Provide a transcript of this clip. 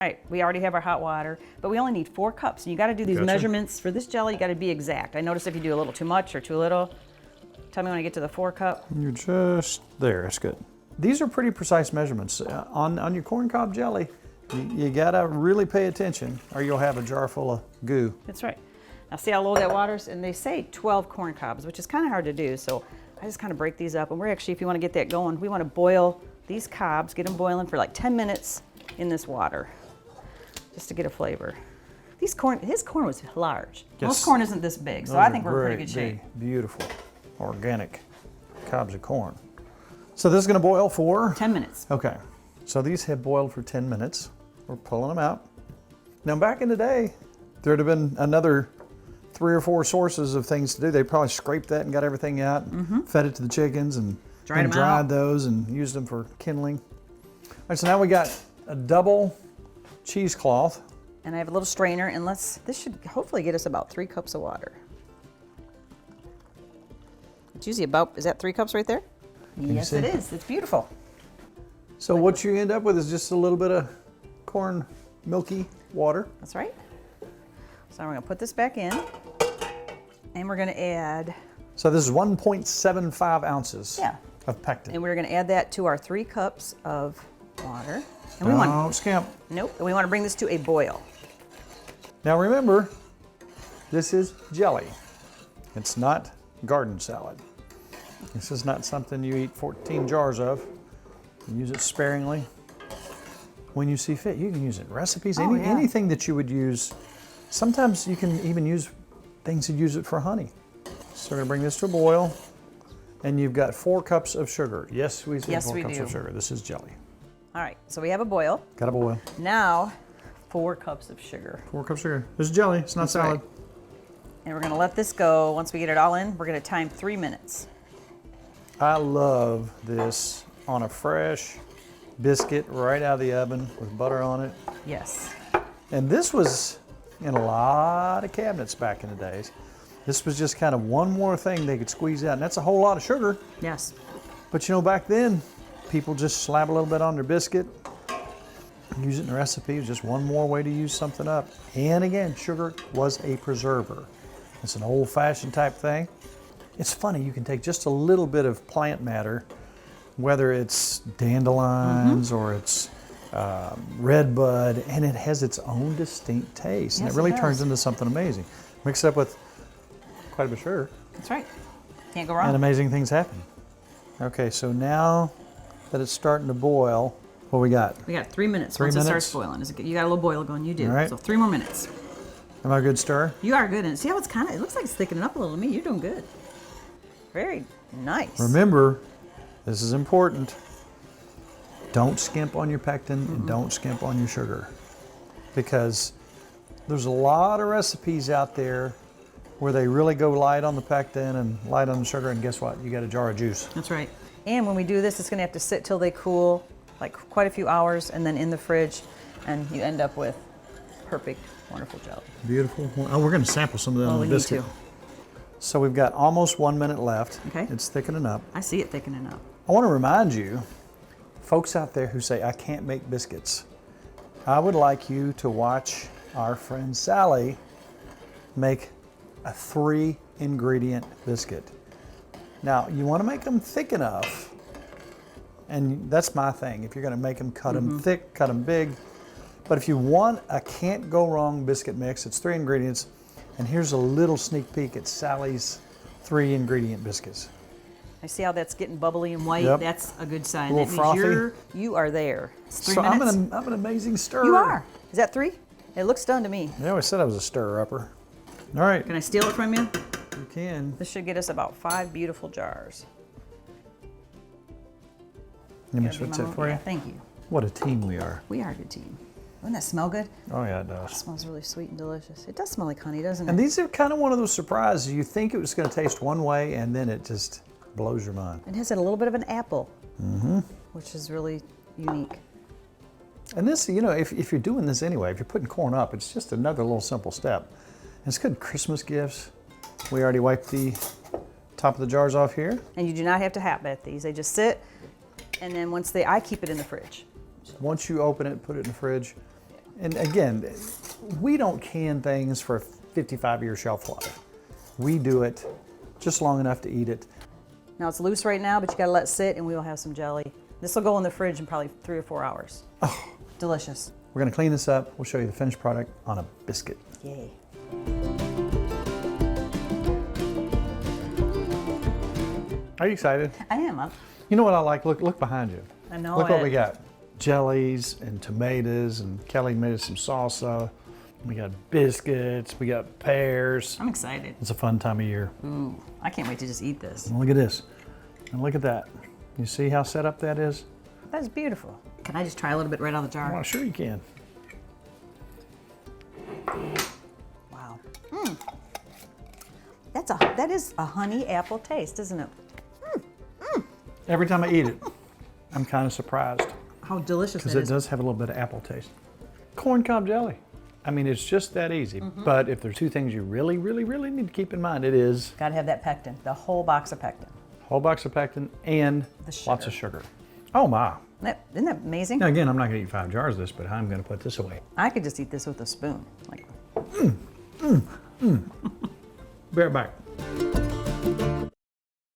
All right, we already have our hot water, but we only need 4 cups. And you got to do these measurements for this jelly. You got to be exact. I notice if you do a little too much or too little. Tell me when I get to the 4 cup. You're just there. That's good. These are pretty precise measurements. On your corn cob jelly, you got to really pay attention or you'll have a jar full of goo. That's right. Now see how low that water's? And they say 12 corn cobs, which is kind of hard to do. So I just kind of break these up. And we're actually, if you want to get that going, we want to boil these cobs, get them boiling for like 10 minutes in this water, just to get a flavor. His corn was large. Yes. Most corn isn't this big, so I think we're in pretty good shape. Beautiful, organic cobs of corn. So this is going to boil for? 10 minutes. Okay, so these have boiled for 10 minutes. We're pulling them out. Now back in the day, there'd have been another 3 or 4 sources of things to do. They probably scraped that and got everything out, and fed it to the chickens and dried those and used them for kindling. All right, so now we got a double cheesecloth. And I have a little strainer, and this should hopefully get us about 3 cups of water. It's usually about, is that 3 cups right there? Yes, it is. It's beautiful. So what you end up with is just a little bit of corn milky water. That's right. So we're gonna put this back in, and we're gonna add. So this is 1.75 ounces of pectin. And we're gonna add that to our 3 cups of water. And Don't skimp. Nope, and we wanna bring this to a boil. Now remember, this is jelly. It's not garden salad. This is not something you eat 14 jars of. You use it sparingly. When you see fit, you can use it in recipes, anything that you would use. Sometimes you can even use things to use it for honey. So we're gonna bring this to a boil, and you've got 4 cups of sugar. Yes, we said 4 cups of sugar. This is jelly. All right, so we have a boil. Got a boil. Now, 4 cups of sugar. 4 cups of sugar. This is jelly, it's not salad. Right. And we're gonna let this go. Once we get it all in, we're gonna time 3 minutes. I love this on a fresh biscuit right out of the oven with butter on it. Yes. And this was in a lot of cabinets back in the days. This was just kind of one more thing they could squeeze out, and that's a whole lot of sugar. Yes. But you know, back then, people just slap a little bit on their biscuit, use it in a recipe. It was just one more way to use something up. And again, sugar was a preserver. It's an old-fashioned type thing. It's funny, you can take just a little bit of plant matter, whether it's dandelions or it's red bud, and it has its own distinct taste. And it really turns into something amazing. Mix it up with quite a bit of sugar. That's right. Can't go wrong. And amazing things happen. Okay, so now that it's starting to boil, what we got? We got 3 minutes. 3 minutes? Once it starts boiling. You got a little boil going, you do. All right. So 3 more minutes. Am I a good stir? You are good. And see how it's it looks like it's thickening up a little to me. You're doing good. Very nice. Remember, this is important. Don't skimp on your pectin and don't skimp on your sugar, because there's a lot of recipes out there where they really go light on the pectin and light on the sugar, and guess what? You got a jar of juice. That's right. And when we do this, it's gonna have to sit till they cool, like quite a few hours, and then in the fridge, and you end up with perfect, wonderful jelly. Beautiful. Oh, we're gonna sample some of that on the biscuit. Need to. So we've got almost 1 minute left. Okay. It's thickening up. I see it thickening up. I want to remind you, folks out there who say, I can't make biscuits, I would like you to watch our friend Sally make a 3-ingredient biscuit. Now, you want to make them thick enough, and that's my thing. If you're going to make them, cut them thick, cut them big. But if you want a can't go wrong biscuit mix, it's 3 ingredients. And here's a little sneak peek at Sally's 3-ingredient biscuits. I see how that's getting bubbly and white. Yep. That's a good sign. A little that means frothy. You are there. It's 3 so minutes. I'm an amazing stirrer. You are. Is that 3? It looks done to me. They always said I was a stirrer-upper. All right. Can I steal it from you? You can. This should get us about 5 beautiful jars. Let me switch that for you. Thank you. What a team we are. We are a good team. Doesn't that smell good? Oh yeah, it does. It smells really sweet and delicious. It does smell like honey, doesn't it? And these are kind of one of those surprises. You think it was going to taste one way, and then it just blows your mind. It has a little bit of an apple, which is really unique. And this, you know, if you're doing this anyway, if you're putting corn up, it's just another little simple step. And it's good Christmas gifts. We already wiped the top of the jars off here. And you do not have to hot bat these. They just sit, and then I keep it in the fridge. Once you open it, put it in the fridge, And again, we don't can things for a 55-year shelf life. We do it just long enough to eat it. Now it's loose right now, but you gotta let it sit and we will have some jelly. This will go in the fridge in probably 3 or 4 hours. Oh. Delicious. We're gonna clean this up. We'll show you the finished product on a biscuit. Yay. Are you excited? I am. You know what I like? Look behind you. I know Look what it. we got. Jellies and tomatoes, and Kelly made us some salsa. We got biscuits, we got pears. I'm excited. It's a fun time of year. Ooh, I can't wait to just eat this. And look at this. And look at that. You see how set up that is? That's beautiful. Can I just try a little bit right out of the jar? Well, sure you can. Wow. That is a honey apple taste, isn't it? Every time I eat it, I'm kind of surprised How delicious because it it is. does have a little bit of apple taste. Corn cob jelly. I mean, it's just that easy. But if there are two things you really, really, really need to keep in mind, it is Gotta have that pectin, the whole box of pectin. whole box of pectin and The lots of sugar. Oh my. Isn't that amazing? Now again, I'm not gonna eat 5 jars of this, but I'm gonna put this away. I could just eat this with a spoon. Like, Be right back.